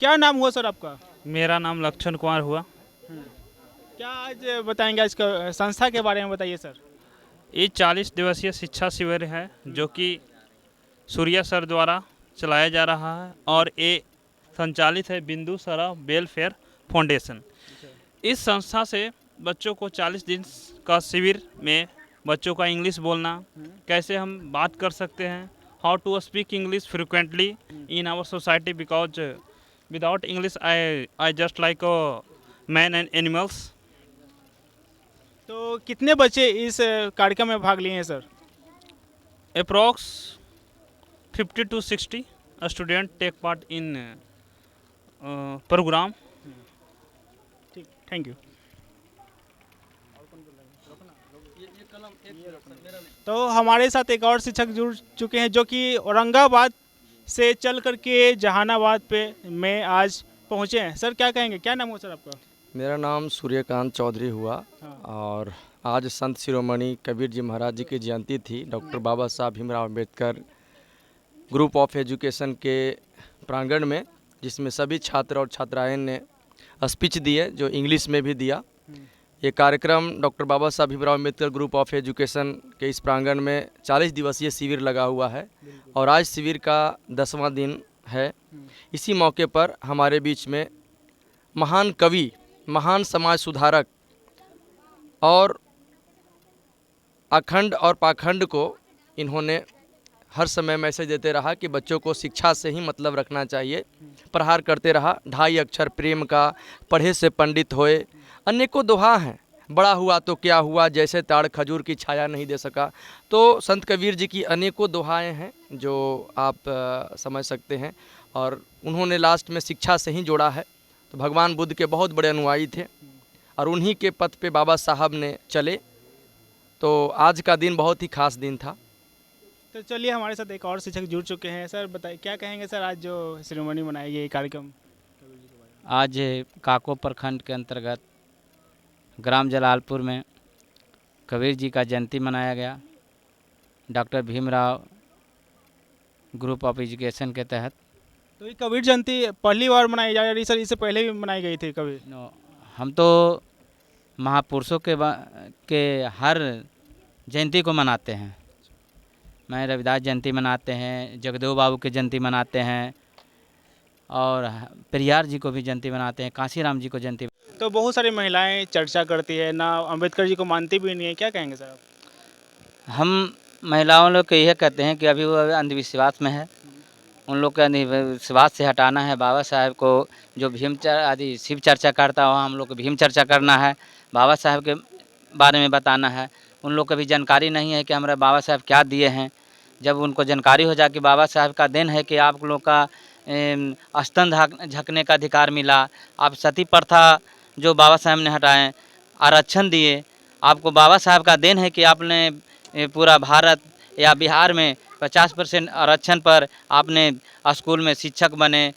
क्या नाम हुआ सर आपका? मेरा नाम लक्षण कुमार हुआ। क्या आज बताएंगे इसका संस्था के बारे में बताइए सर। ये 40 दिवसीय शिक्षा शिविर है जो कि सूर्या सर द्वारा चलाया जा रहा है और ये संचालित है बिंदु सरा वेलफेयर फाउंडेशन। इस संस्था से बच्चों को 40 दिन का शिविर में बच्चों का इंग्लिश बोलना, कैसे हम बात कर सकते हैं, how to speak English frequently in our society because without English I just like man and animals. तो कितने बच्चे इस कार्यक्रम में भाग लिए हैं sir? Approx 50 to 60 students take part in program. ठीक, थैंक यू। तो हमारे साथ एक और शिक्षक जुड़ चुके हैं जो कि औरंगाबाद से चल करके जहानाबाद पे में आज पहुंचे हैं। सर क्या कहेंगे, क्या नाम हुआ सर आपका? मेरा नाम सूर्यकांत चौधरी हुआ। हाँ। और आज संत शिरोमणि कबीर जी महाराज जी की जयंती थी। Doctor Baba Saheb Bhimrao Ambedkar group of education के प्रांगण में, जिसमें सभी छात्र और छात्राएं ने स्पीच दिए, जो इंग्लिश में भी दिया। ये कार्यक्रम doctor Baba Saheb Bhimrao Ambedkar group of education के इस प्रांगण में 40 दिवसीय शिविर लगा हुआ है और आज शिविर का 10वां दिन है। इसी मौके पर हमारे बीच में महान कवि, महान समाज सुधारक और अखंड और पाखंड को इन्होंने हर समय मैसेज देते रहा कि बच्चों को शिक्षा से ही मतलब रखना चाहिए। प्रहार करते रहा, 2.5 अक्षर प्रेम का, पढ़े से पंडित होए। अनेकों दोहा हैं, बड़ा हुआ तो क्या हुआ, जैसे ताड़ खजूर की छाया नहीं दे सका। तो संत कबीर जी की अनेकों दोहाएं हैं जो आप समझ सकते हैं और उन्होंने लास्ट में शिक्षा से ही जोड़ा है। तो भगवान बुद्ध के बहुत बड़े अनुयायी थे और उन्हीं के पथ पे बाबा साहब ने चले। तो आज का दिन बहुत ही खास दिन था। तो चलिए हमारे साथ एक और शिक्षक जुड़ चुके हैं। सर बताइए क्या कहेंगे सर, आज जो सेरेमनी मनाई गई कार्यक्रम? आज काको प्रखंड के अंतर्गत ग्राम जलालपुर में कबीर जी का जयंती मनाया गया। Doctor Bhimrao group of education के तहत। तो ये कबीर जयंती पहली बार मनाई जा रही सर, इससे पहले भी मनाई गई थी कभी? हम तो महापुरुषों के हर जयंती को मनाते हैं। मैं रविदास जयंती मनाते हैं, जगदेव बाबू की जयंती मनाते हैं और पेरियार जी को भी जयंती मनाते हैं, कांशीराम जी को जयंती। तो बहुत सारी महिलाएं चर्चा करती है ना, अंबेडकर जी को मानती भी नहीं है, क्या कहेंगे सर आप? हम महिलाओं लोग को यह कहते हैं कि अभी वो अंधविश्वास में है, उन लोग के अंधविश्वास से हटाना है। बाबा साहब को जो भीम आदि शिव चर्चा करता हो, हम लोग को भीम चर्चा करना है, बाबा साहब के बारे में बताना है। उन लोग को भी जानकारी नहीं है कि हमारे बाबा साहब क्या दिए हैं। जब उनको जानकारी हो जाए कि बाबा साहब का देन है कि आप लोग का स्तन झकने का अधिकार मिला, आप सती प्रथा जो बाबा साहब ने हटाएं, आरक्षण दिए, आपको बाबा साहब का देन है कि आपने पूरा भारत या बिहार में 50% आरक्षण पर आपने स्कूल में शिक्षक बने,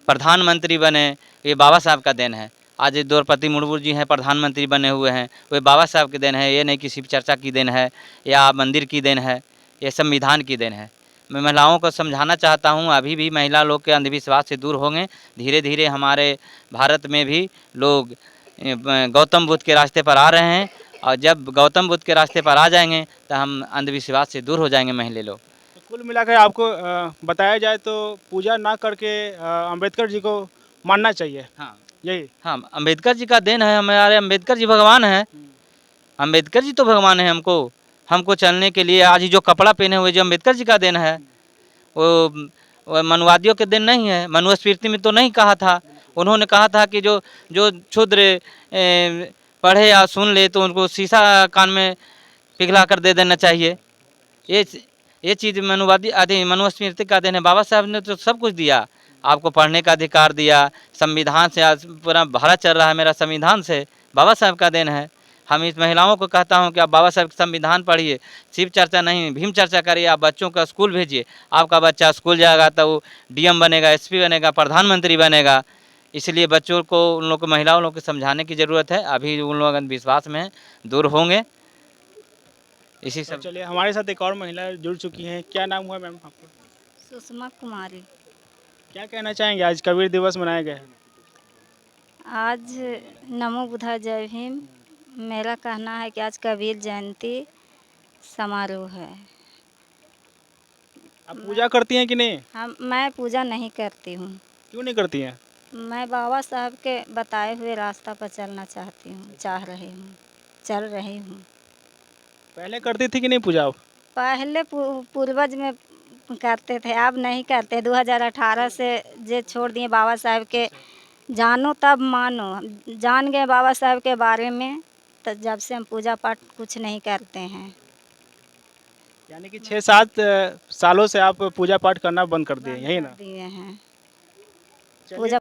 प्रधानमंत्री बने, ये बाबा साहब का देन है। आज द्रौपदी मुर्मू जी हैं प्रधानमंत्री बने हुए हैं, वे बाबा साहब की देन है। ये नहीं कि शिव चर्चा की देन है या मंदिर की देन है, ये संविधान की देन है। मैं महिलाओं को समझाना चाहता हूँ, अभी भी महिला लोग के अंधविश्वास से दूर होंगे। धीरे धीरे हमारे भारत में भी लोग गौतम बुद्ध के रास्ते पर आ रहे हैं और जब गौतम बुद्ध के रास्ते पर आ जाएंगे तो हम अंधविश्वास से दूर हो जाएंगे महिला लोग। तो कुल मिलाकर आपको बताया जाए तो पूजा ना करके अंबेडकर जी को मानना चाहिए। हाँ यही? हाँ, अम्बेडकर जी का देन है, हमारे अम्बेडकर जी भगवान हैं। अम्बेडकर जी तो भगवान है। हमको चलने के लिए आज ही जो कपड़ा पहने हुए जो अम्बेडकर जी का देन है, वो मनुवादियों के दिन नहीं है। मनुस्मृति में तो नहीं कहा था, उन्होंने कहा था कि जो जो क्षुद्र पढ़े या सुन ले तो उनको शीशा कान में पिघला कर दे देना चाहिए। ये चीज़ मनुवादी आदि मनुस्मृति का देन है। बाबा साहब ने तो सब कुछ दिया, आपको पढ़ने का अधिकार दिया, संविधान से आज पूरा भारत चल रहा है मेरा संविधान से, बाबा साहब का देन है। हम इस महिलाओं को कहता हूं कि आप बाबा साहब का संविधान पढ़िए, शिव चर्चा नहीं भीम चर्चा करिए। आप बच्चों का स्कूल भेजिए, आपका बच्चा स्कूल जाएगा तो वो डीएम बनेगा, एसपी बनेगा, प्रधानमंत्री बनेगा। इसलिए बच्चों को, उन लोग को, महिलाओं लोग को समझाने की ज़रूरत है। अभी उन लोग अंधविश्वास में दूर होंगे। इसी तो सब। चलिए हमारे साथ एक और महिला जुड़ चुकी हैं। क्या नाम हुआ मैम आपका? सुषमा कुमारी। क्या कहना चाहेंगे, आज कबीर दिवस मनाया गया है? आज नमो बुद्धा जय भीम। मेरा कहना है कि आज कबीर जयंती समारोह है। आप पूजा करती हैं कि नहीं? मैं पूजा नहीं करती हूँ। क्यों नहीं करती हैं? मैं बाबा साहब के बताए हुए रास्ता पर चलना चाहती हूँ, चल रही हूँ। पहले करती थी कि नहीं पूजा आप? पहले पूर्वज में करते थे, अब नहीं करते। 2018 से जे छोड़ दिए बाबा साहब के, जानो तब मानो। जान गए बाबा साहब के बारे में, तो जब से हम पूजा पाठ कुछ नहीं करते हैं। यानी कि 6-7 सालों से आप पूजा पाठ करना बंद कर दिए, यही ना? दिए हैं चलिए। पूजा